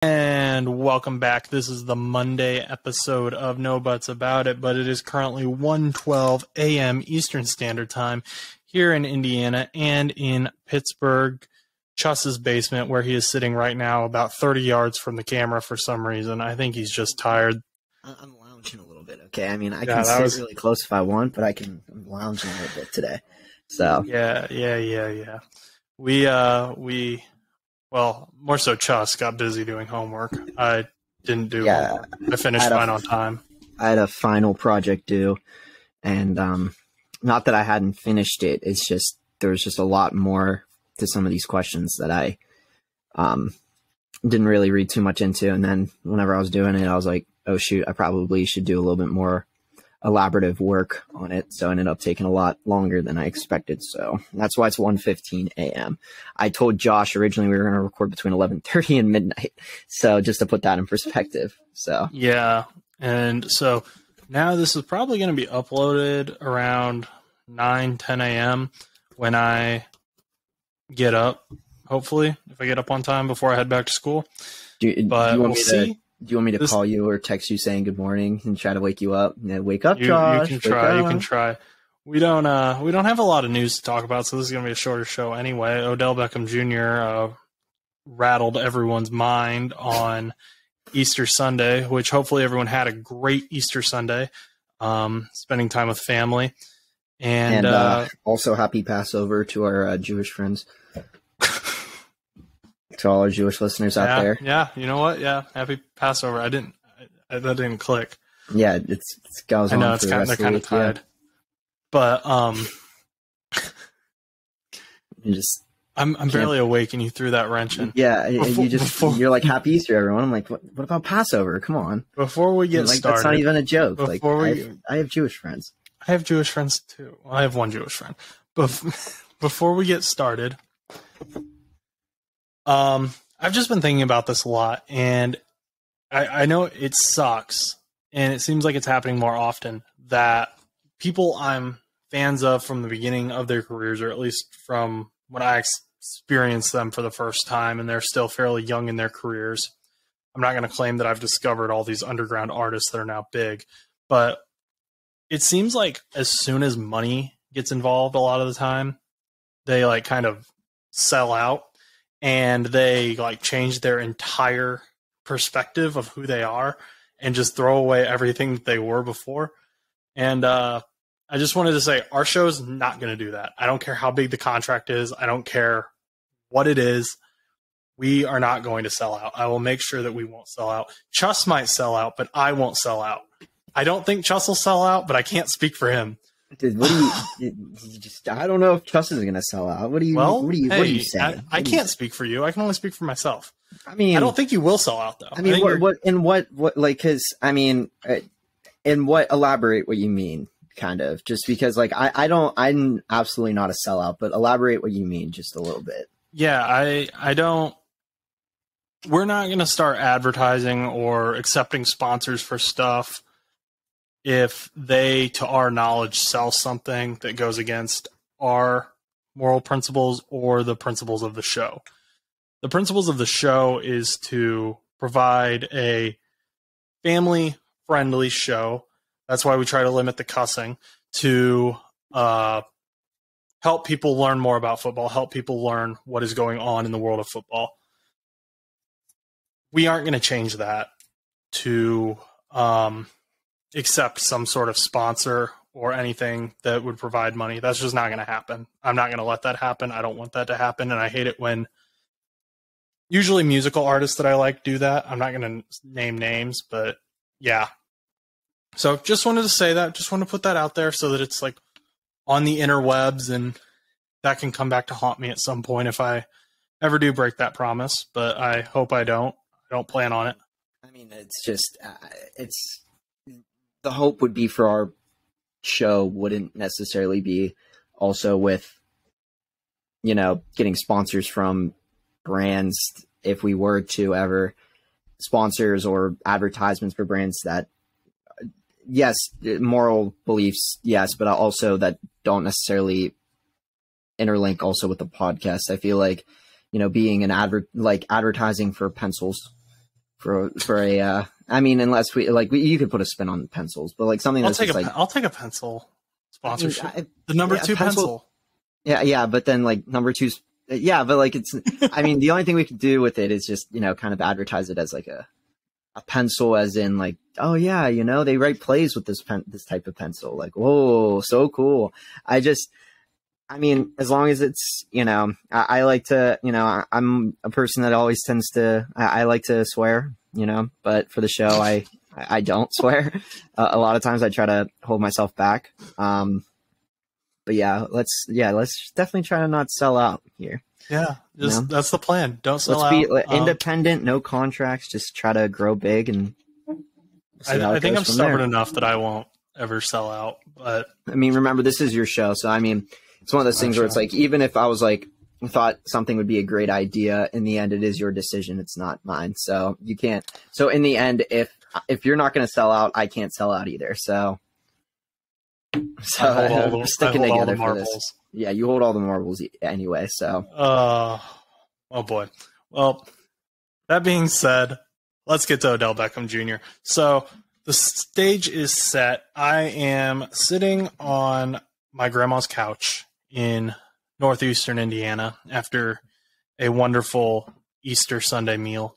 And welcome back. This is the Monday episode of No Butts About It, but it is currently 1:12 a.m. Eastern Standard Time here in Indiana and in Pittsburgh, Chuss's basement, where he is sitting right now about 30 yards from the camera for some reason. I think he's just tired. I'm lounging a little bit, okay? I mean, I can sit really close if I want, but I'm lounging a little bit today. So Yeah. Well, more so Chuss got busy doing homework. I didn't do homework. I finished mine on time. I had a final project due, and not that I hadn't finished it. It's just there was just a lot more to some of these questions that I didn't really read too much into. And then whenever I was doing it, I was like, oh, shoot, I probably should do a little bit more elaborative work on it. So it ended up taking a lot longer than I expected. So that's why it's 1:15 a.m. I told Josh originally we were going to record between 11:30 and midnight. So just to put that in perspective. So yeah. And so now this is probably going to be uploaded around 9-10 a.m. when I get up, hopefully, if I get up on time before I head back to school. We'll see. Do you want me to call you or text you saying good morning and try to wake you up? Wake up, Josh. You can try. We don't have a lot of news to talk about, so this is going to be a shorter show anyway. Odell Beckham Jr. Rattled everyone's mind on Easter Sunday, which hopefully everyone had a great Easter Sunday, spending time with family. And also happy Passover to our Jewish friends. To all our Jewish listeners out there. Yeah, you know what? Yeah, happy Passover. That didn't click. Yeah, it goes on. I know they're kind of tied. Yeah. But I'm barely awake, and you threw that wrench in. Yeah, you're like happy Easter, everyone. I'm like, what about Passover? Come on. Before we get started, that's not even a joke. I have Jewish friends. I have Jewish friends too. Well, I have one Jewish friend. Before we get started. I've just been thinking about this a lot, and I know it sucks, and it seems like it's happening more often, that people I'm fans of from the beginning of their careers, or at least from when I experienced them for the first time, and they're still fairly young in their careers. I'm not going to claim that I've discovered all these underground artists that are now big, but it seems like as soon as money gets involved, a lot of the time, they kind of sell out. And they change their entire perspective of who they are and just throw away everything that they were before. And I just wanted to say our show is not going to do that. I don't care how big the contract is. I don't care what it is. We are not going to sell out. I will make sure that we won't sell out. Chuss might sell out, but I won't sell out. I don't think Chuss will sell out, but I can't speak for him. Dude, what do you I don't know if Chuss is going to sell out. What are you saying? I can't speak for you. I can only speak for myself. I mean, I don't think you will sell out though. I mean, elaborate what you mean, kind of, just because I'm absolutely not a sellout, but elaborate what you mean just a little bit. Yeah, I don't, we're not going to start advertising or accepting sponsors for stuff if they, to our knowledge, sell something that goes against our moral principles or the principles of the show. The principles of the show is to provide a family-friendly show. That's why we try to limit the cussing, to help people learn more about football, help people learn what is going on in the world of football. We aren't going to change that to accept some sort of sponsor or anything that would provide money. That's just not going to happen. I'm not going to let that happen. I don't want that to happen. And I hate it when usually musical artists that I like do that. I'm not going to name names, but yeah. So just wanted to say that. Just want to put that out there so that it's on the interwebs, and that can come back to haunt me at some point if I ever do break that promise. But I hope I don't. I don't plan on it. I mean, it's just, the hope would be for our show wouldn't necessarily be also with, getting sponsors from brands, if we were to ever sponsors or advertisements for brands that, yes, moral beliefs, yes, but also that don't necessarily interlink also with the podcast. I feel like, being an advertising for pencils for a. I mean, unless you could put a spin on pencils, but like something that's just like I'll take a pencil sponsorship. I mean, the number 2 pencil. Yeah, but then like number 2's. Yeah, but like it's. I mean, the only thing we could do with it is just kind of advertise it as like a pencil, as in like, oh yeah, they write plays with this type of pencil. Like, whoa, so cool. I mean, as long as it's, I like to, I'm a person that always tends to, I like to swear, but for the show, I don't swear. A lot of times I try to hold myself back. But let's definitely try to not sell out here. Yeah, that's the plan. Don't sell out. Let's be independent, no contracts. Just try to grow big, and I think I'm stubborn enough that I won't ever sell out. But I mean, remember, this is your show, so I mean, it's one of those things where it's like, even if I was like thought something would be a great idea, in the end, it is your decision. It's not mine, so you can't. So in the end, if you're not going to sell out, I can't sell out either. So we're sticking together for this. Yeah, you hold all the marbles anyway, so. Oh boy. Well, that being said, let's get to Odell Beckham Jr. So the stage is set. I am sitting on my grandma's couch in northeastern Indiana after a wonderful Easter Sunday meal.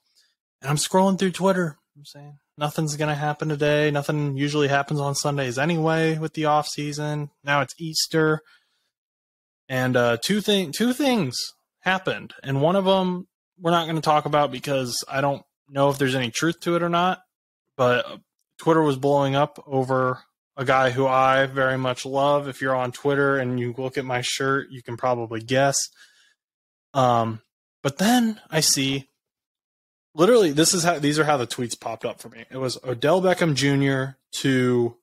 And I'm scrolling through Twitter. I'm saying, nothing's going to happen today. Nothing usually happens on Sundays anyway with the off season. Now it's Easter. And two things happened. And one of them we're not going to talk about because I don't know if there's any truth to it or not. But Twitter was blowing up over a guy who I very much love. If you're on Twitter and you look at my shirt, you can probably guess. But then I see, literally, these are how the tweets popped up for me. It was Odell Beckham Jr. to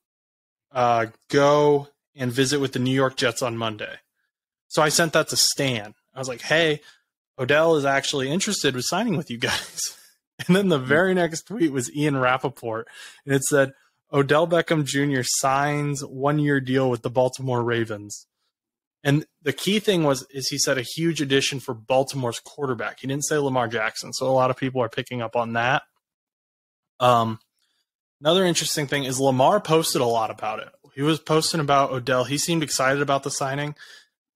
go and visit with the New York Jets on Monday. So I sent that to Stan. I was like, hey, Odell is actually interested in signing with you guys. And then the very next tweet was Ian Rappaport. And it said, Odell Beckham Jr. signs 1-year deal with the Baltimore Ravens. And the key thing is he said a huge addition for Baltimore's quarterback. He didn't say Lamar Jackson. So a lot of people are picking up on that. Another interesting thing is Lamar posted a lot about it. He was posting about Odell. He seemed excited about the signing.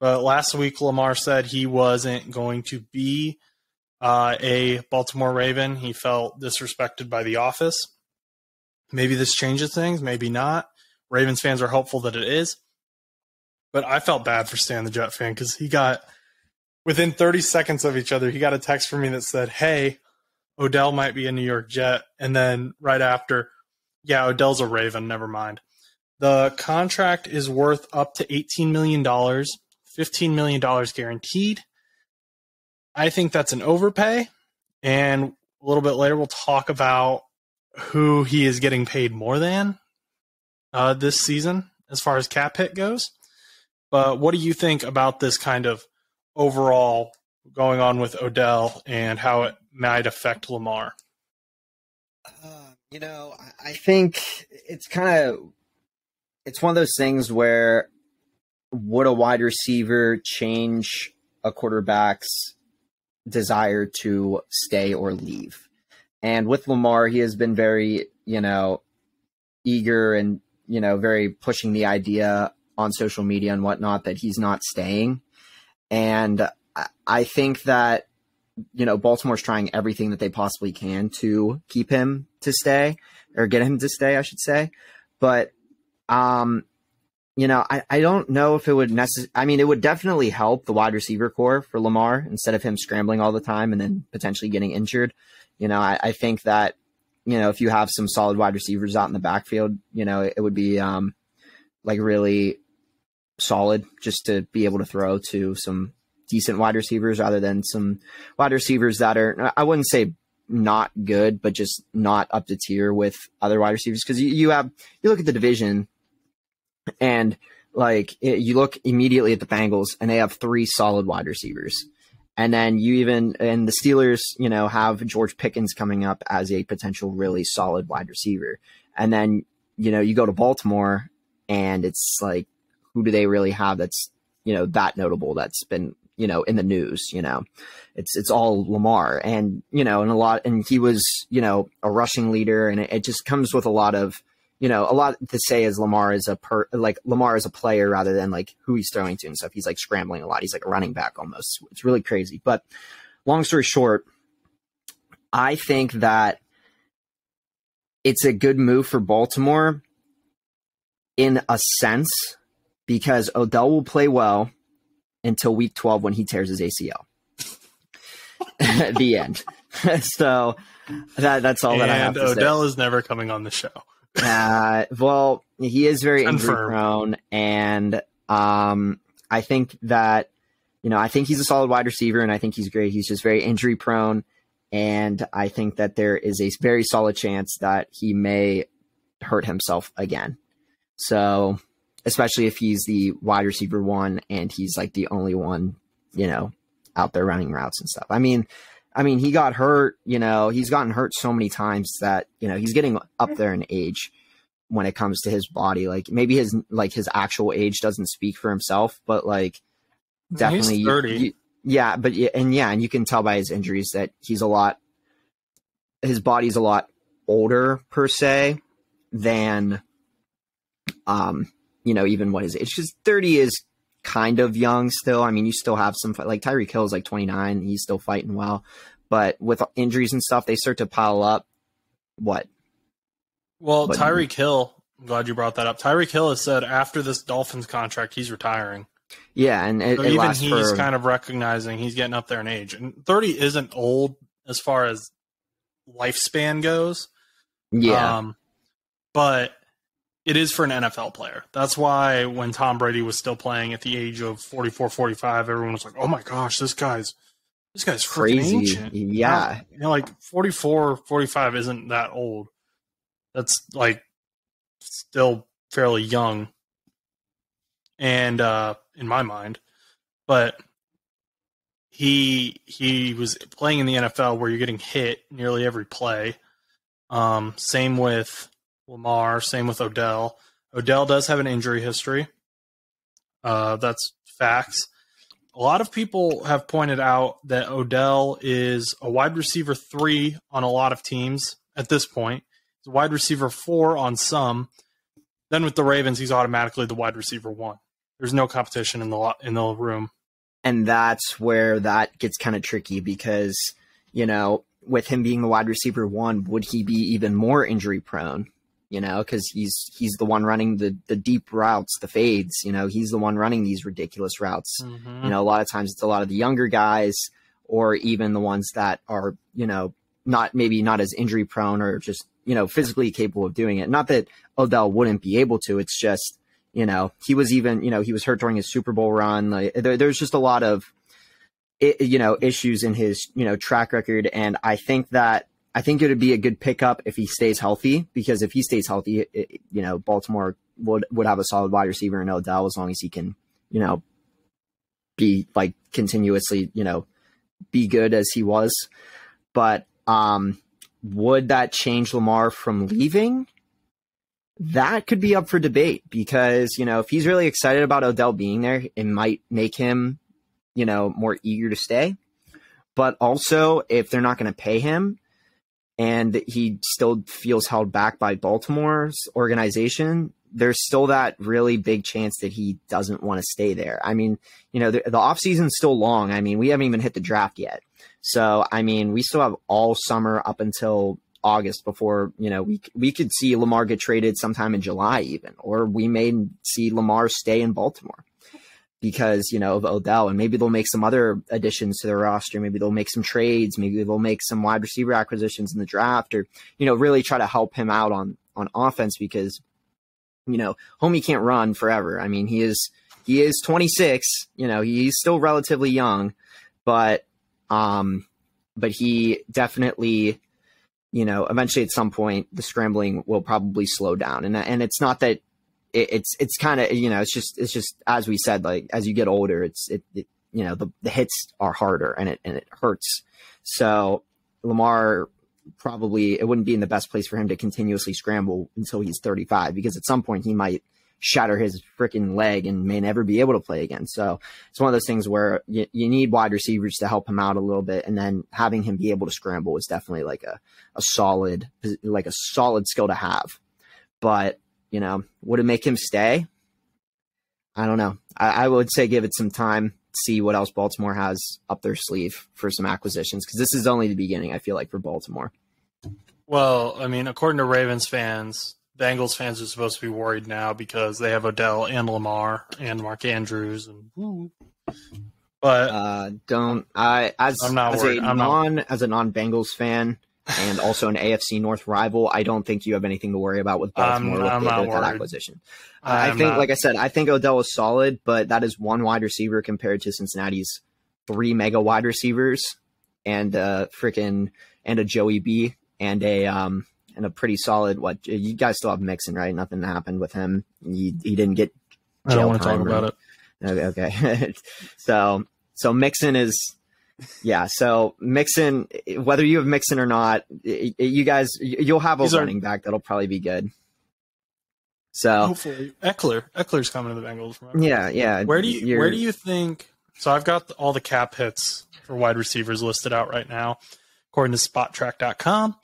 But last week, Lamar said he wasn't going to be a Baltimore Raven. He felt disrespected by the office. Maybe this changes things, maybe not. Ravens fans are hopeful that it is. But I felt bad for Stan the Jet fan because he got, within 30 seconds of each other, he got a text from me that said, hey, Odell might be a New York Jet. And then right after, yeah, Odell's a Raven, never mind. The contract is worth up to $18 million, $15 million guaranteed. I think that's an overpay. And a little bit later, we'll talk about who he is getting paid more than this season as far as cap hit goes. But what do you think about this kind of overall going on with Odell and how it might affect Lamar? I think it's one of those things where would a wide receiver change a quarterback's desire to stay or leave? And with Lamar, he has been very, eager and, very pushing the idea on social media and whatnot that he's not staying. And I think that, Baltimore's trying everything that they possibly can to keep him to stay, or get him to stay, I should say. But, I don't know if it would it would definitely help the wide receiver core for Lamar instead of him scrambling all the time and then potentially getting injured. I think that, if you have some solid wide receivers out in the backfield, it would be really solid just to be able to throw to some decent wide receivers rather than some wide receivers that are, I wouldn't say not good, but just not up to tier with other wide receivers. Because you look at the division and you look immediately at the Bengals and they have 3 solid wide receivers. And then and the Steelers, have George Pickens coming up as a potential really solid wide receiver. And then, you go to Baltimore and it's like, who do they really have that's, that notable, that's been in the news. It's all Lamar, and and he was a rushing leader, and it just comes with a lot to say as Lamar is Lamar is a player rather than like who he's throwing to and stuff. He's like scrambling a lot. He's like a running back almost. It's really crazy. But long story short, I think that it's a good move for Baltimore in a sense because Odell will play well until week 12 when he tears his ACL. The end. So that's all that I have to say. And Odell is never coming on the show. Well, he is very injury prone, and I think that I think he's a solid wide receiver, and I think he's great. He's just very injury prone, and I think that there is a very solid chance that he may hurt himself again. So, especially if he's the wide receiver one and he's like the only one, out there running routes and stuff. I mean, he got hurt, he's gotten hurt so many times that, he's getting up there in age when it comes to his body. Like maybe his actual age doesn't speak for himself, but like definitely he's 30. And you can tell by his injuries that his body's a lot older per se than, even what his age, because 30 is kind of young still. I mean, you still have some, like Tyreek Hill is like 29. He's still fighting well, but with injuries and stuff, they start to pile up. What? Well, Tyreek Hill, I'm glad you brought that up. Tyreek Hill has said after this Dolphins contract, he's retiring. Yeah. And he's kind of recognizing he's getting up there in age, and 30 isn't old as far as lifespan goes. Yeah. But it is for an NFL player. That's why when Tom Brady was still playing at the age of 44, 45, everyone was like, "Oh my gosh, this guy's crazy." Ancient. Yeah. Like 44, 45 isn't that old. That's like still fairly young. And in my mind, but he was playing in the NFL where you're getting hit nearly every play. Same with Lamar, same with Odell. Odell does have an injury history. That's facts. A lot of people have pointed out that Odell is a wide receiver 3 on a lot of teams at this point. He's a wide receiver 4 on some. Then with the Ravens, he's automatically the wide receiver 1. There's no competition in the room. And that's where that gets kind of tricky because, with him being the wide receiver 1, would he be even more injury prone? Because he's the one running the deep routes, the fades. He's the one running these ridiculous routes. Mm-hmm. A lot of times it's a lot of the younger guys, or even the ones that are not as injury prone or just physically capable of doing it. Not that Odell wouldn't be able to. It's just he was even he was hurt during his Super Bowl run. Like, there's just a lot of issues in his track record, and I think it would be a good pickup if he stays healthy, because if he stays healthy, Baltimore would have a solid wide receiver in Odell as long as he can, be like continuously, be good as he was. But would that change Lamar from leaving? That could be up for debate because, if he's really excited about Odell being there, it might make him, more eager to stay. But also, if they're not going to pay him, and he still feels held back by Baltimore's organization, there's still that really big chance that he doesn't want to stay there. I mean, the offseason's still long. I mean, we haven't even hit the draft yet. So, I mean, we still have all summer up until August before, we could see Lamar get traded sometime in July even, or we may see Lamar stay in Baltimore because, of Odell, and maybe they'll make some other additions to their roster. Maybe they'll make some trades. Maybe they'll make some wide receiver acquisitions in the draft, or, really try to help him out on offense because, homie can't run forever. I mean, he is 26, he's still relatively young, but he definitely, eventually at some point the scrambling will probably slow down. And it's not that it's kind of, it's just, as we said, like, as you get older, the hits are harder and it hurts. So Lamar probably, it wouldn't be in the best place for him to continuously scramble until he's 35, because at some point he might shatter his freaking leg and may never be able to play again. So it's one of those things where you need wide receivers to help him out a little bit. And then having him be able to scramble is definitely like a solid skill to have. But, would it make him stay? I don't know. I would say give it some time, see what else Baltimore has up their sleeve for some acquisitions, because this is only the beginning, I feel like, for Baltimore. Well, I mean, according to Ravens fans, Bengals fans are supposed to be worried now because they have Odell and Lamar and Mark Andrews. But I'm not worried. As a non-Bengals fan and also an AFC North rival, I don't think you have anything to worry about with Baltimore with that acquisition. I think Odell is solid, but that is one wide receiver compared to Cincinnati's 3 mega wide receivers and a Joey B and a pretty solid. What you guys still have Mixon, right? Nothing happened with him. He didn't get. I don't want to talk about it. Okay. So Mixon is. Yeah, so Mixon, whether you have Mixon or not, you'll have a running back that'll probably be good. So hopefully Eckler's coming to the Bengals. Remember? Yeah. Where do you think? So I've got all the cap hits for wide receivers listed out right now, according to SpotTrack.com.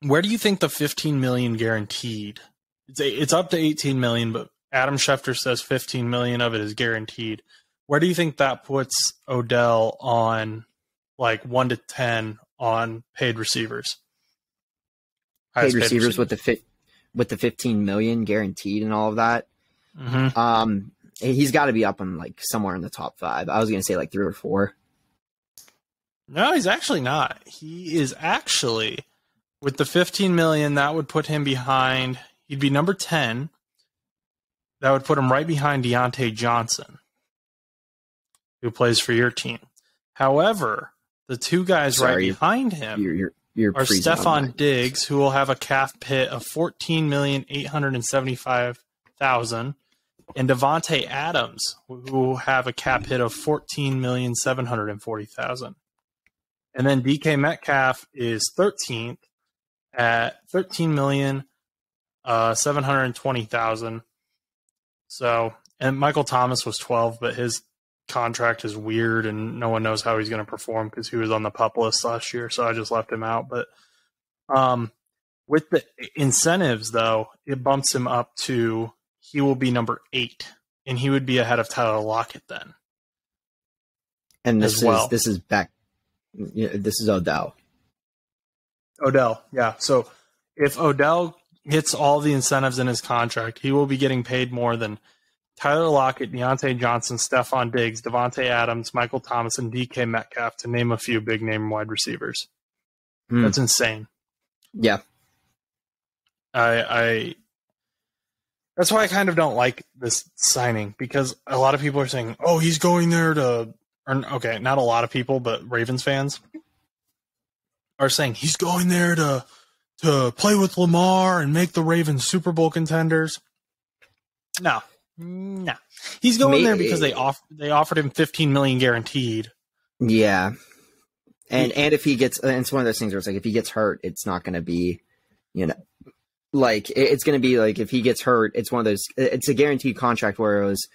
Where do you think the $15 million guaranteed? It's up to $18 million, but Adam Schefter says $15 million of it is guaranteed. Where do you think that puts Odell on, like 1 to 10 on paid receivers? Paid receivers with the 15 million guaranteed and all of that. Mm-hmm. He's got to be up on like somewhere in the top 5. I was going to say like 3 or 4. No, he's actually not. He is actually, with the 15 million, that would put him behind. He'd be number 10. That would put him right behind Deontay Johnson, who plays for your team. However, the two guys right behind him are Stephon Diggs, who will have a cap hit of $14,875,000, and Devontae Adams, who will have a cap hit of $14,740,000. And then DK Metcalf is 13th at $13,720,000. So, and Michael Thomas was 12, but his contract is weird and no one knows how he's going to perform because he was on the PUP list last year, so I just left him out. But with the incentives, though, it bumps him up to, he will be number 8, and he would be ahead of Tyler Lockett then. And this is Odell. Odell, yeah. So if Odell hits all the incentives in his contract, he will be getting paid more than Tyler Lockett, Deontay Johnson, Stephon Diggs, Devontae Adams, Michael Thomas, and DK Metcalf, to name a few big-name wide receivers. That's insane. Yeah. That's why I kind of don't like this signing, because a lot of people are saying, oh, he's going there to – okay, not a lot of people, but Ravens fans are saying he's going there to play with Lamar and make the Ravens Super Bowl contenders. No. He's going there because they offered him $15 million guaranteed. Yeah. And if he gets – and it's one of those things where it's like if he gets hurt, it's not going to be, like it's going to be like if he gets hurt, it's one of those – it's a guaranteed contract where it was,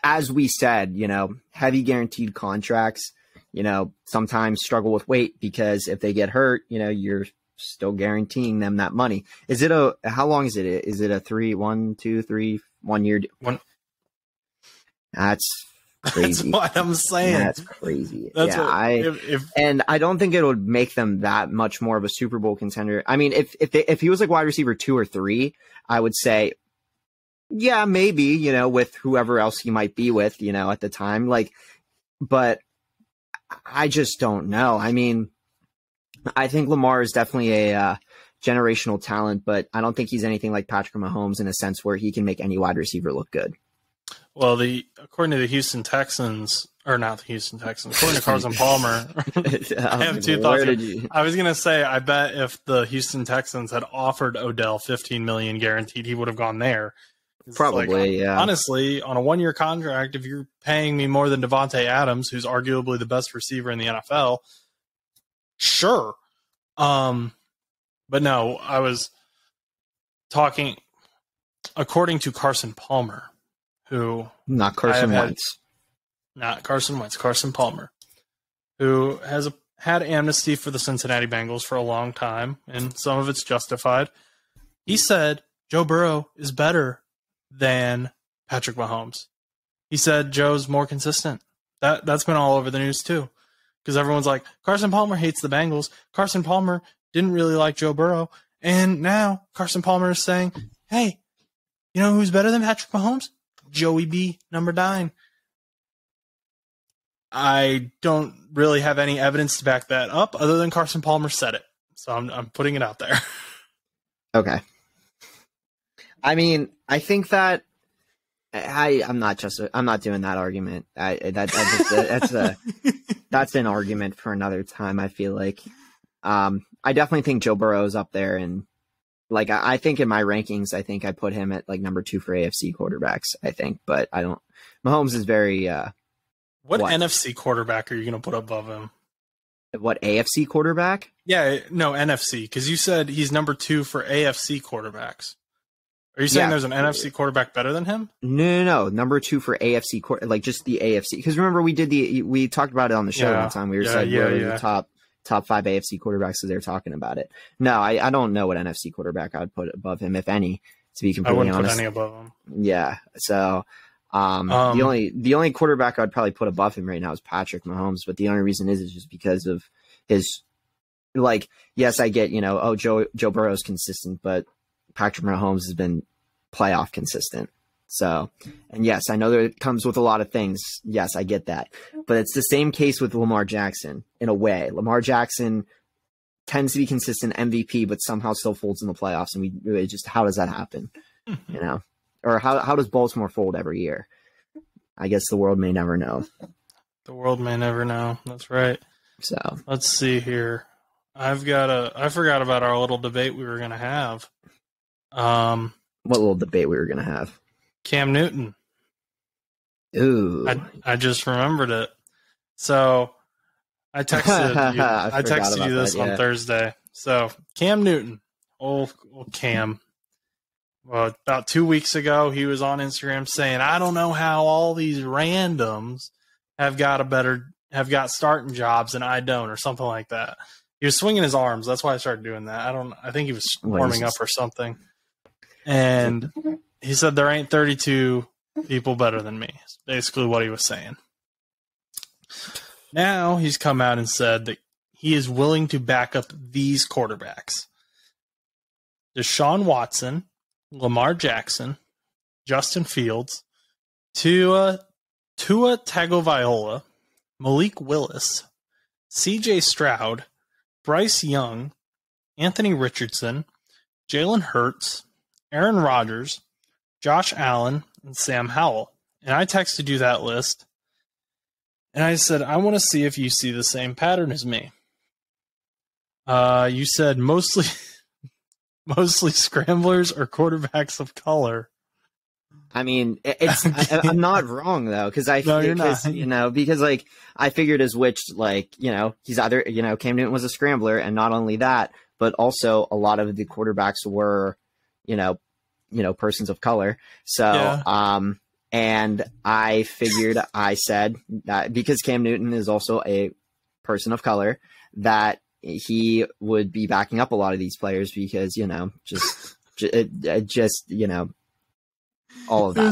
as we said, heavy guaranteed contracts, sometimes struggle with weight because if they get hurt, you're still guaranteeing them that money. How long is it? Is it a 1 year? That's crazy. That's what I'm saying. That's crazy. I don't think it would make them that much more of a Super Bowl contender. I mean, if he was like wide receiver 2 or 3, I would say, yeah, maybe, with whoever else he might be with, at the time, but I just don't know. I mean, I think Lamar is definitely a generational talent, but I don't think he's anything like Patrick Mahomes in a sense where he can make any wide receiver look good. Well, according to the Houston Texans, or not the Houston Texans, according to Carson Palmer, I have two thoughts. I was going to say, I bet if the Houston Texans had offered Odell $15 million guaranteed, he would have gone there. Probably, yeah. Honestly, on a 1-year contract, if you're paying me more than Devontae Adams, who's arguably the best receiver in the NFL, sure. But no, talking, according to Carson Palmer, who Not Carson Wentz. Not Carson Wentz, Carson Palmer, who has had amnesty for the Cincinnati Bengals for a long time, and some of it's justified. He said Joe Burrow is better than Patrick Mahomes. He said Joe's more consistent. That's been all over the news too, because everyone's like, Carson Palmer hates the Bengals. Carson Palmer didn't really like Joe Burrow, and now Carson Palmer is saying, hey, you know who's better than Patrick Mahomes? Joey B, number 9. I don't really have any evidence to back that up other than Carson Palmer said it. So I'm putting it out there. Okay. I mean, I think that I'm not doing that argument. That's an argument for another time. I feel like, I definitely think Joe Burrow is up there, and like, I think in my rankings, I think I put him at like number 2 for AFC quarterbacks, I think, but I don't, Mahomes is very, What NFC quarterback are you going to put above him? What, AFC quarterback? Yeah, no, NFC, because you said he's number 2 for AFC quarterbacks. Are you saying there's an NFC quarterback better than him? No. Number 2 for AFC, like just the AFC. Because remember, we talked about it on the show one time. We were saying the top 5 AFC quarterbacks, so they're talking about it. No, I don't know what NFC quarterback I would put above him, if any, to be completely honest. I wouldn't put any above him. Yeah, so... the only quarterback I'd probably put above him right now is Patrick Mahomes, but the only reason is just because of his, like, yes, I get, Joe Burrow's consistent, but Patrick Mahomes has been playoff consistent. So, and yes, I know that it comes with a lot of things. Yes, I get that, but it's the same case with Lamar Jackson in a way. Lamar Jackson tends to be consistent MVP, but somehow still folds in the playoffs. And how does that happen? Or how does Baltimore fold every year? I guess the world may never know. The world may never know. That's right. So let's see here. I forgot about our little debate we were going to have. What little debate we were going to have? Cam Newton. Ooh. I just remembered it. So I texted you. I texted you this on Thursday. So Cam Newton. Old Cam. Well, about 2 weeks ago, he was on Instagram saying, I don't know how all these randoms have got starting jobs and I don't, or something like that. He was swinging his arms. That's why I started doing that. I think he was warming up or something. And he said, there ain't 32 people better than me. That's basically what he was saying. Now he's come out and said that he is willing to back up these quarterbacks. Deshaun Watson, Lamar Jackson, Justin Fields, Tua Tagovailoa, Malik Willis, C.J. Stroud, Bryce Young, Anthony Richardson, Jalen Hurts, Aaron Rodgers, Josh Allen, and Sam Howell. And I texted you that list, and I said, I want to see if you see the same pattern as me. You said mostly scramblers or quarterbacks of color. I mean, I'm not wrong though, because because like I figured as which, like, he's either, Cam Newton was a scrambler, and not only that, but also a lot of the quarterbacks were, persons of color. So, and I figured, I said that because Cam Newton is also a person of color, that he would be backing up a lot of these players because, all of that. It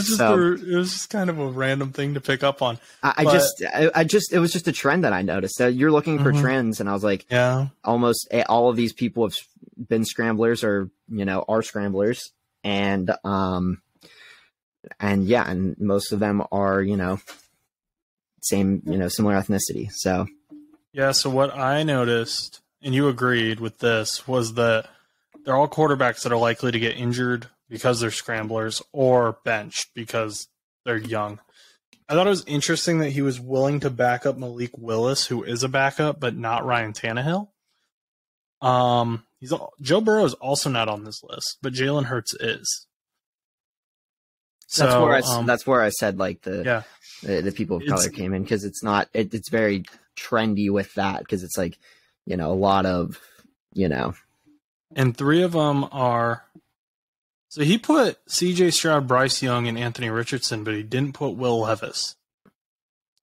was just kind of a random thing to pick up on. It was just a trend that I noticed. So you're looking for trends, and I was like, almost all of these people have been scramblers or, are scramblers. And most of them are, similar ethnicity. So. Yeah, so what I noticed, and you agreed with this, was that they're all quarterbacks that are likely to get injured because they're scramblers or benched because they're young. I thought it was interesting that he was willing to back up Malik Willis, who is a backup, but not Ryan Tannehill. Joe Burrow is also not on this list, but Jalen Hurts is. That's where I said like the people of color came in, because it's not it's very trendy with that, because it's like, a lot of, and 3 of them are So he put C.J. Stroud, Bryce Young, and Anthony Richardson, but he didn't put Will Levis.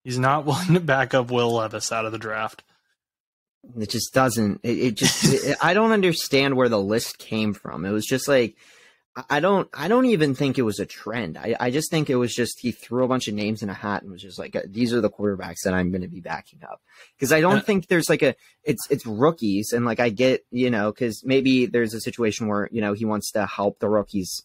He's not willing to back up Will Levis out of the draft. It just doesn't. I don't understand where the list came from. It was just like, I don't even think it was a trend. I just think it was just he threw a bunch of names in a hat and was just like, these are the quarterbacks that I'm going to be backing up. Because I don't think there's like it's rookies, and like I get, because maybe there's a situation where, he wants to help the rookies,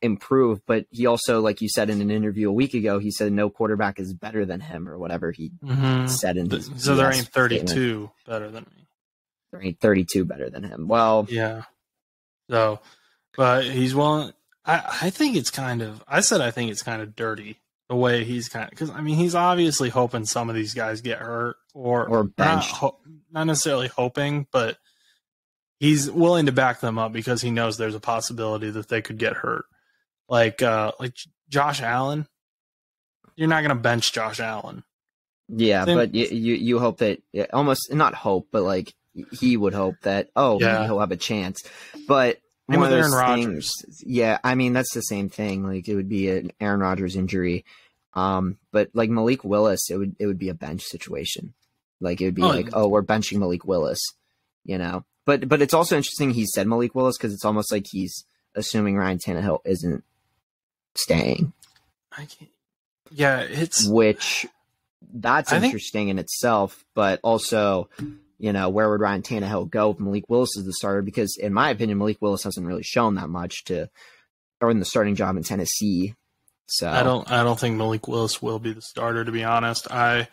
improve. But he also, like you said in an interview a week ago, he said no quarterback is better than him or whatever he said in his So there ain't 32 better than me. There ain't 32 better than him. Well, yeah. So. But he's willing. I think it's kind of. I think it's kind of dirty the way he's because he's obviously hoping some of these guys get hurt or benched. Not necessarily hoping, but he's willing to back them up because he knows there's a possibility that they could get hurt. Like Josh Allen, you're not going to bench Josh Allen. Yeah, but you hope that almost not hope, but like he would hope that maybe he'll have a chance, but. Same with Aaron Rodgers. Yeah, that's the same thing. Like it would be an Aaron Rodgers injury, but like Malik Willis, it would be a bench situation. Like it would be we're benching Malik Willis, But it's also interesting he said Malik Willis because it's almost like he's assuming Ryan Tannehill isn't staying. That's interesting in itself, but also. Where would Ryan Tannehill go if Malik Willis is the starter? Because in my opinion, Malik Willis hasn't really shown that much to earn the starting job in Tennessee. So I don't think Malik Willis will be the starter, to be honest. I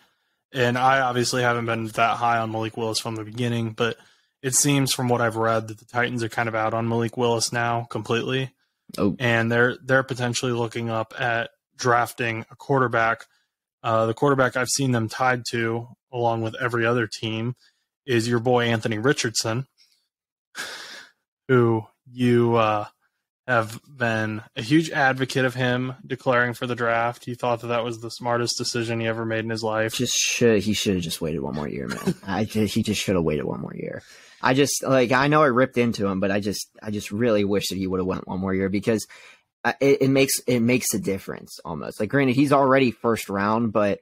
obviously haven't been that high on Malik Willis from the beginning, but it seems from what I've read that the Titans are kind of out on Malik Willis now completely. Oh. And they're potentially looking up at drafting a quarterback. The quarterback I've seen them tied to, along with every other team, is your boy Anthony Richardson, who you have been a huge advocate of him declaring for the draft. You thought that was the smartest decision he ever made in his life. He should have just waited one more year, man. He just should have waited one more year. I know I ripped into him, but I just really wish that he would have went one more year because it makes a difference almost. Like, granted, he's already first round, but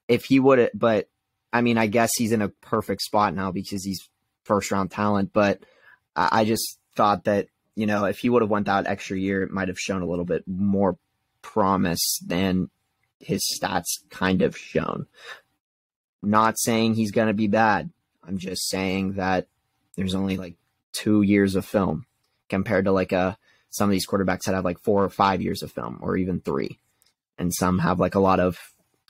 if he would have, I guess he's in a perfect spot now because he's first round talent, but I just thought that, if he would have went that extra year, it might have shown a little bit more promise than his stats kind of shown. Not saying he's going to be bad. I'm just saying that there's only like 2 years of film compared to some of these quarterbacks that have like 4 or 5 years of film or even 3. And some have like a lot of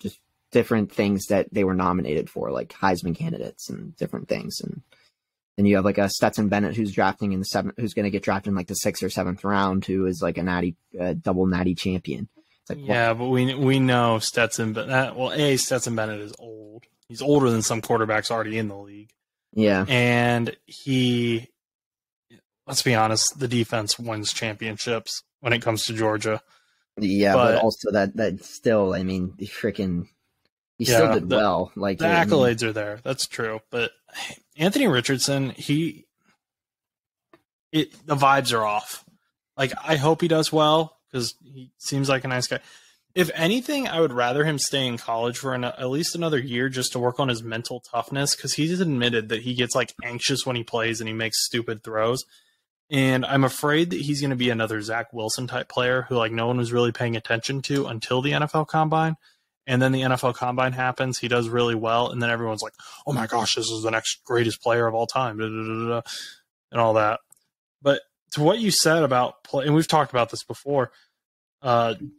just different things that they were nominated for, like Heisman candidates and different things. And then you have like a Stetson Bennett who's drafting in the 7th, who's going to get drafted in like the 6th or 7th round, who is like a double natty champion. It's like, yeah, but we know Stetson, but Stetson Bennett is old. He's older than some quarterbacks already in the league. Yeah. And let's be honest, the defense wins championships when it comes to Georgia. Yeah, but also that still, he still did well. Like the accolades are there. That's true. But Anthony Richardson, the vibes are off. Like, I hope he does well because he seems like a nice guy. If anything, I would rather him stay in college for at least another year just to work on his mental toughness, because he's admitted that he gets like anxious when he plays and he makes stupid throws. And I'm afraid that he's going to be another Zach Wilson type player who no one was really paying attention to until the NFL Combine. And then the NFL Combine happens, he does really well, and then everyone's like, oh my gosh, this is the next greatest player of all time, and all that. But to what you said about play, and we've talked about this before,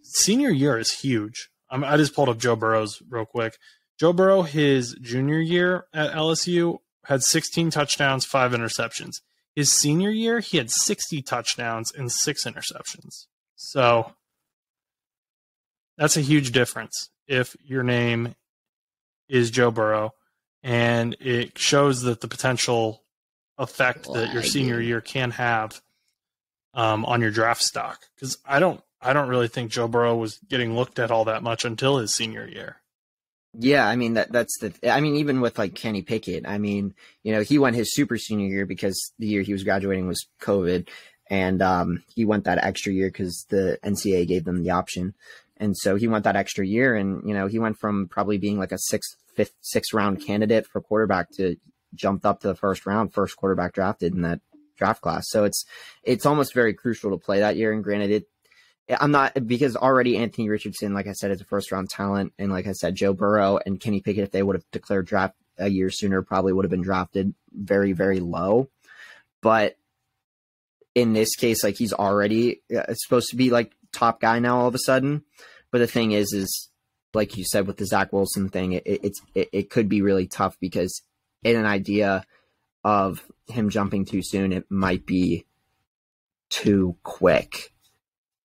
senior year is huge. I just pulled up Joe Burrow's real quick. Joe Burrow, his junior year at LSU, had 16 touchdowns, 5 interceptions. His senior year, he had 60 touchdowns and 6 interceptions. So that's a huge difference if your name is Joe Burrow, and it shows that the potential effect that your senior year can have on your draft stock. Because I don't really think Joe Burrow was getting looked at all that much until his senior year. Yeah, even with like Kenny Pickett, he went his super senior year because the year he was graduating was COVID, and he went that extra year because the NCAA gave them the option. And so he went that extra year, and, you know, he went from probably being like a sixth round candidate for quarterback to jumped up to the first quarterback drafted in that draft class. So it's almost very crucial to play that year. And granted, I'm not, because already Anthony Richardson, like I said, is a first round talent. And like I said, Joe Burrow and Kenny Pickett, if they would have declared draft a year sooner, probably would have been drafted very, very low. But in this case, like, he's already supposed to be like top guy now all of a sudden. But the thing is like you said with the Zach Wilson thing, it could be really tough, because in an idea of him jumping too soon, it might be too quick.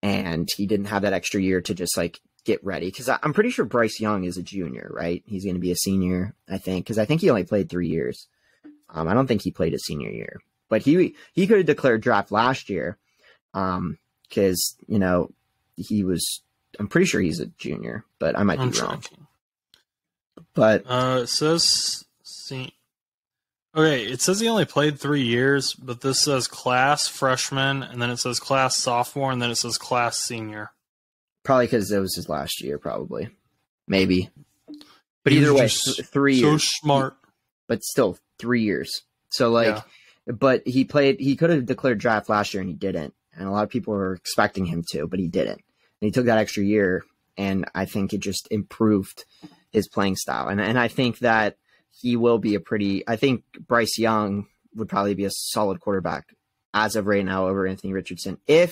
And he didn't have that extra year to just like get ready. Because I'm pretty sure Bryce Young is a junior, right? He's going to be a senior, I think, because I think he only played 3 years. I don't think he played a senior year, but he could have declared draft last year, because, you know, I'm pretty sure he's a junior, but I might be wrong. But it says it says he only played 3 years, but this says class freshman, and then it says class sophomore, and then it says class senior. Probably because it was his last year, probably. Maybe. But either way, 3 years. So smart. But still, 3 years. So, like, but he could have declared draft last year, and he didn't. And a lot of people were expecting him to, but he didn't. And he took that extra year, and I think it just improved his playing style. And I think that he will be I think Bryce Young would probably be a solid quarterback as of right now over Anthony Richardson. And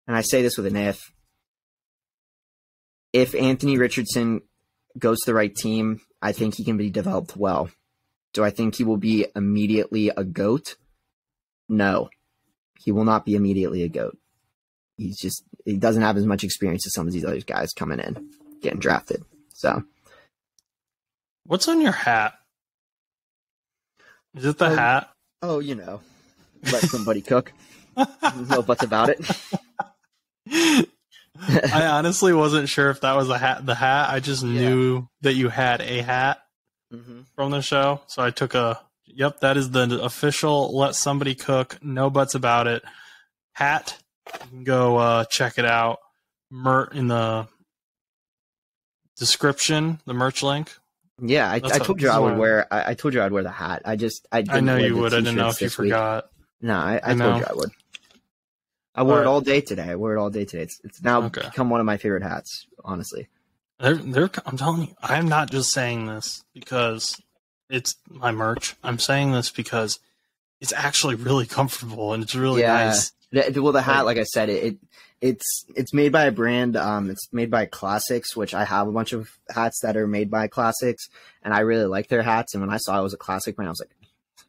I say this with an if Anthony Richardson goes to the right team, I think he can be developed well. Do I think he will be immediately a GOAT? No, he will not be immediately a GOAT. He doesn't have as much experience as some of these other guys coming in, getting drafted. So, what's on your hat? Is it the hat? Oh, you know, let somebody cook. No buts about it. I honestly wasn't sure if that was the hat. I just knew that you had a hat from the show. So I took that is the official let somebody cook, no buts about it hat. You can go check it out. In the description, the merch link. Yeah, I told you I would wear. I told you I'd wear the hat. I know you would. I didn't know if you forgot. No, I told you I would. I wore it all day today. It's now become one of my favorite hats, honestly. I'm telling you, I'm not just saying this because it's my merch. I'm saying this because it's actually really comfortable and it's really nice. Well, the hat, like I said, it's made by a brand. It's made by Classics, which I have a bunch of hats that are made by Classics, and I really like their hats. And when I saw it was a Classic brand, I was like,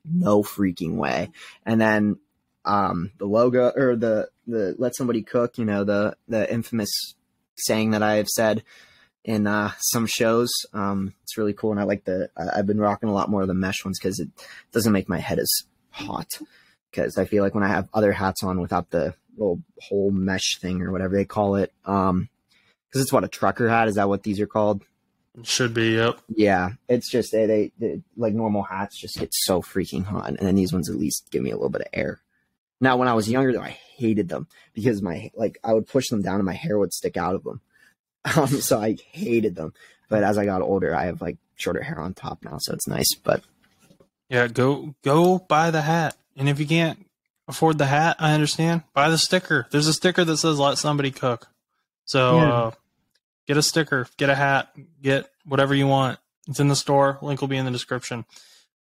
no freaking way. And then the logo, or the let somebody cook, you know, the infamous saying that I have said in some shows. It's really cool, and I like I've been rocking a lot more of the mesh ones because it doesn't make my head as hot. Because I feel like when I have other hats on without the little whole mesh thing or whatever they call it, because it's what, a trucker hat? Is that what these are called? It should be, yep. Yeah, it's just they like normal hats just get so freaking hot, and then these ones at least give me a little bit of air. Now, when I was younger, though, I hated them because I would push them down and my hair would stick out of them. So I hated them. But as I got older, I have like shorter hair on top now, so it's nice. But yeah, go buy the hat. And if you can't afford the hat, I understand. Buy the sticker. There's a sticker that says "Let somebody cook." So get a sticker, get a hat, get whatever you want. It's in the store. Link will be in the description.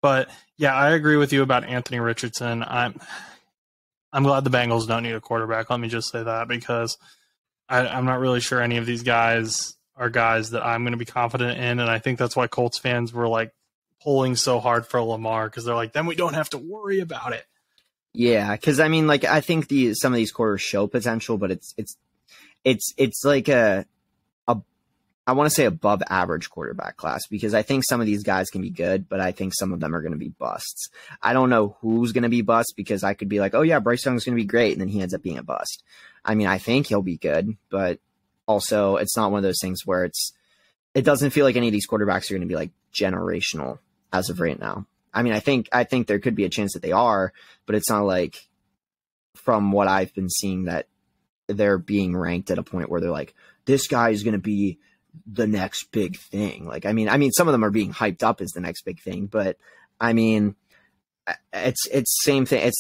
But yeah, I agree with you about Anthony Richardson. I'm glad the Bengals don't need a quarterback. Let me just say that, because I'm not really sure any of these guys are guys that I'm going to be confident in, and I think that's why Colts fans were like pulling so hard for Lamar, because they're like, then we don't have to worry about it. Yeah, because I mean, like, I think some of these quarters show potential, but it's like I want to say above average quarterback class, because I think some of these guys can be good, but I think some of them are going to be busts. I don't know who's going to be bust, because I could be like, oh yeah, Bryce Young's going to be great, and then he ends up being a bust. I mean, I think he'll be good, but also it's not one of those things where it doesn't feel like any of these quarterbacks are going to be like generational as of right now. I mean, I think there could be a chance that they are, but it's not like from what I've been seeing, that they're being ranked at a point where they're like, this guy is going to be the next big thing. Like, I mean, some of them are being hyped up as the next big thing, but I mean, it's same thing.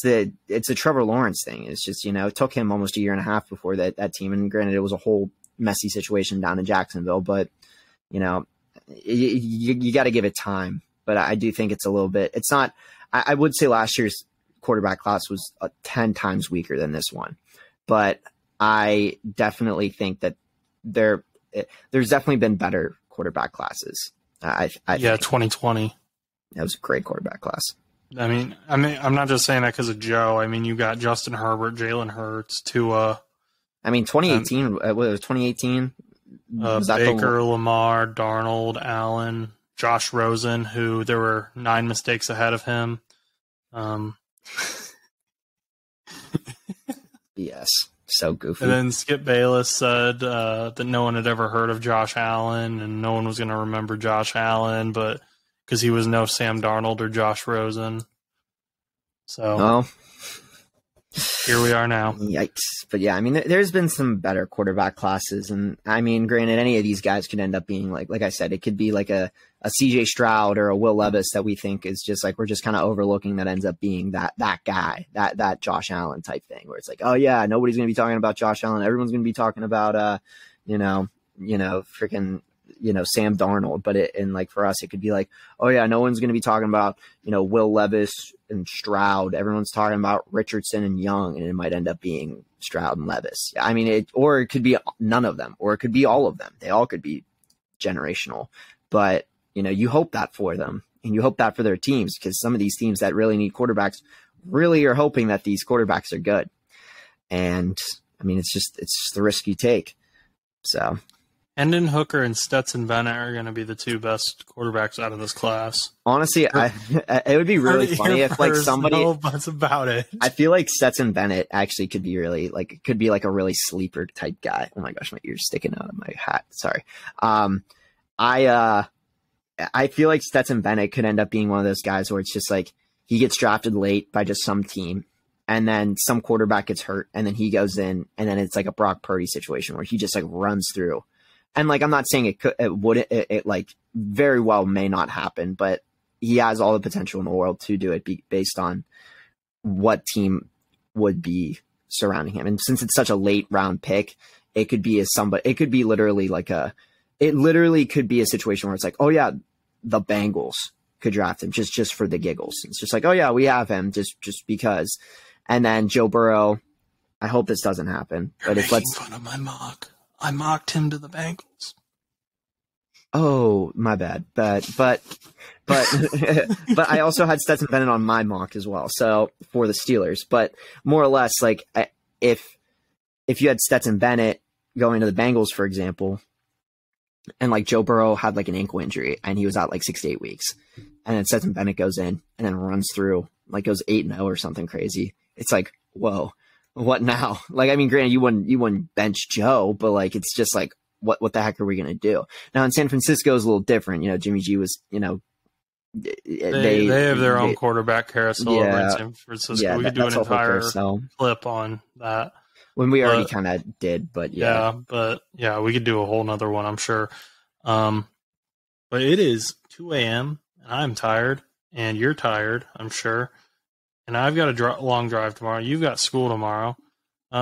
It's a Trevor Lawrence thing. It's just, it took him almost a year and a half before that team. And granted, it was a whole messy situation down in Jacksonville, but you got to give it time. But I do think it's a little bit, it's not, I would say last year's quarterback class was 10 times weaker than this one, but I definitely think that there's definitely been better quarterback classes. I think 2020. That was a great quarterback class. I mean, I'm not just saying that because of Joe. I mean, you got Justin Herbert, Jalen Hurts, Tua. I mean, 2018. What was 2018? Baker, Lamar, Darnold, Allen, Josh Rosen, who there were 9 mistakes ahead of him. Yes, so goofy. And then Skip Bayless said that no one had ever heard of Josh Allen, and no one was going to remember Josh Allen, but because he was no Sam Darnold or Josh Rosen. So here we are now. Yikes. But yeah, I mean, there's been some better quarterback classes. And I mean, granted, any of these guys could end up being like I said, it could be like a CJ Stroud or a Will Levis that we think is just like, we're just kind of overlooking, that ends up being that guy, that Josh Allen type thing, where it's like, oh yeah, nobody's going to be talking about Josh Allen. Everyone's going to be talking about, freaking, Sam Darnold. But and like for us, it could be like, oh yeah, no one's going to be talking about, Will Levis and Stroud. Everyone's talking about Richardson and Young, and it might end up being Stroud and Levis. I mean, or it could be none of them, or it could be all of them. They all could be generational, but you hope that for them, and you hope that for their teams, because some of these teams that really need quarterbacks really are hoping that these quarterbacks are good. And I mean, it's just the risk you take. So Hendon Hooker and Stetson Bennett are going to be the 2 best quarterbacks out of this class. Honestly, it would be really funny if like somebody. No buzz about it. I feel like Stetson Bennett actually could be really like a really sleeper type guy. Oh my gosh, my ear's sticking out of my hat. Sorry. I feel like Stetson Bennett could end up being one of those guys where it's just like he gets drafted late by just some team, and then some quarterback gets hurt, and then he goes in, and then it's like a Brock Purdy situation where he just like runs through. And like, I'm not saying it like very well may not happen, but he has all the potential in the world to do it based on what team would be surrounding him. And since it's such a late round pick, it could be literally could be a situation where it's like, oh yeah, the Bengals could draft him just for the giggles. It's just like, oh yeah, we have him just because. And then Joe Burrow, I hope this doesn't happen. You're making fun of my mock. I mocked him to the Bengals. Oh, my bad. But but I also had Stetson Bennett on my mock as well. So for the Steelers, but more or less, like if you had Stetson Bennett going to the Bengals, for example, and like Joe Burrow had like an ankle injury and he was out like 6 to 8 weeks, and then Stetson Bennett goes in and then runs through, like goes 8-0 or something crazy. It's like, whoa. What now? Like, I mean, granted, you wouldn't bench Joe, but like, it's just like, what the heck are we going to do? Now in San Francisco is a little different. Jimmy G was, they have their own quarterback carousel over in San Francisco. Yeah, we could do an entire clip on that. When we already kind of did, but yeah. Yeah, we could do a whole nother one, I'm sure. But it is 2 a.m. and I'm tired, and you're tired, I'm sure. And I've got a long drive tomorrow. You've got school tomorrow.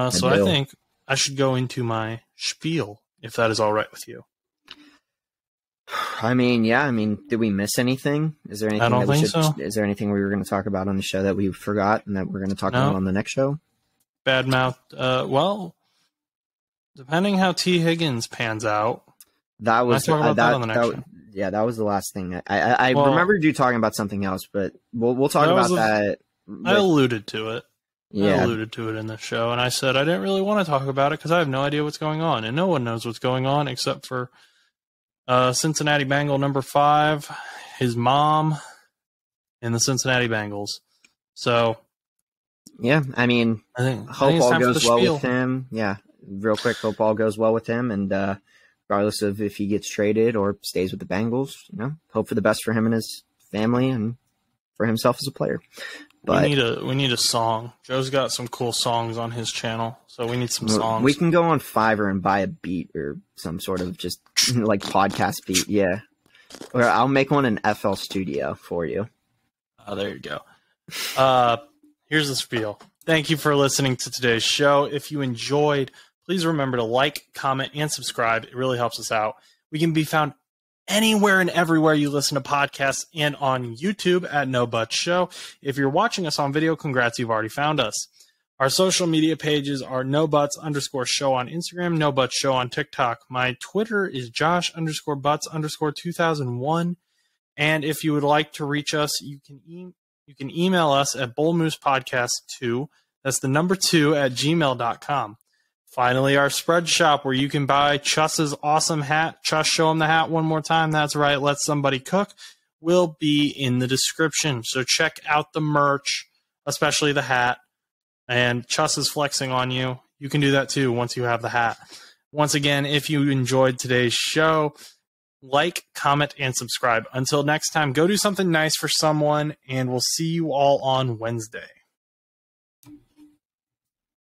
So I think I should go into my spiel, if that is all right with you. I mean, yeah. I mean, did we miss anything? Is there anything I don't think so. Is there anything we were going to talk about on the show that we forgot and that we're going to talk about on the next show? Badmouth. Well, depending how T. Higgins pans out. That was that on the next show. Yeah, that was the last thing. I remembered you talking about something else, but we'll talk about that. I alluded to it. Yeah. I alluded to it in the show, and I said I didn't really want to talk about it because I have no idea what's going on, and no one knows what's going on except for Cincinnati Bengal number 5, his mom, and the Cincinnati Bengals. So, yeah, I mean, hope all goes well with him. Yeah, real quick, hope all goes well with him, and regardless of if he gets traded or stays with the Bengals, hope for the best for him and his family, and for himself as a player. But we need a song. Joe's got some cool songs on his channel, so we need some songs. We can go on Fiverr and buy a beat or some sort of just like podcast beat. Yeah. Or I'll make one in FL Studio for you. Oh, there you go. Here's the spiel. Thank you for listening to today's show. If you enjoyed, please remember to like, comment, and subscribe. It really helps us out. We can be found anywhere and everywhere you listen to podcasts and on YouTube at No Buts Show. If you're watching us on video, congrats, you've already found us. Our social media pages are NoButs_show on Instagram, No Buts Show on TikTok. My Twitter is Josh_Butts_2001. And if you would like to reach us, you can email us at bullmoosepodcast2. That's the number 2 at gmail.com. Finally, our spread shop where you can buy Chuss's awesome hat. Chuss, show him the hat one more time. That's right. Let Somebody Cook will be in the description. So check out the merch, especially the hat. And Chuss is flexing on you. You can do that too once you have the hat. Once again, if you enjoyed today's show, like, comment, and subscribe. Until next time, go do something nice for someone, and we'll see you all on Wednesday.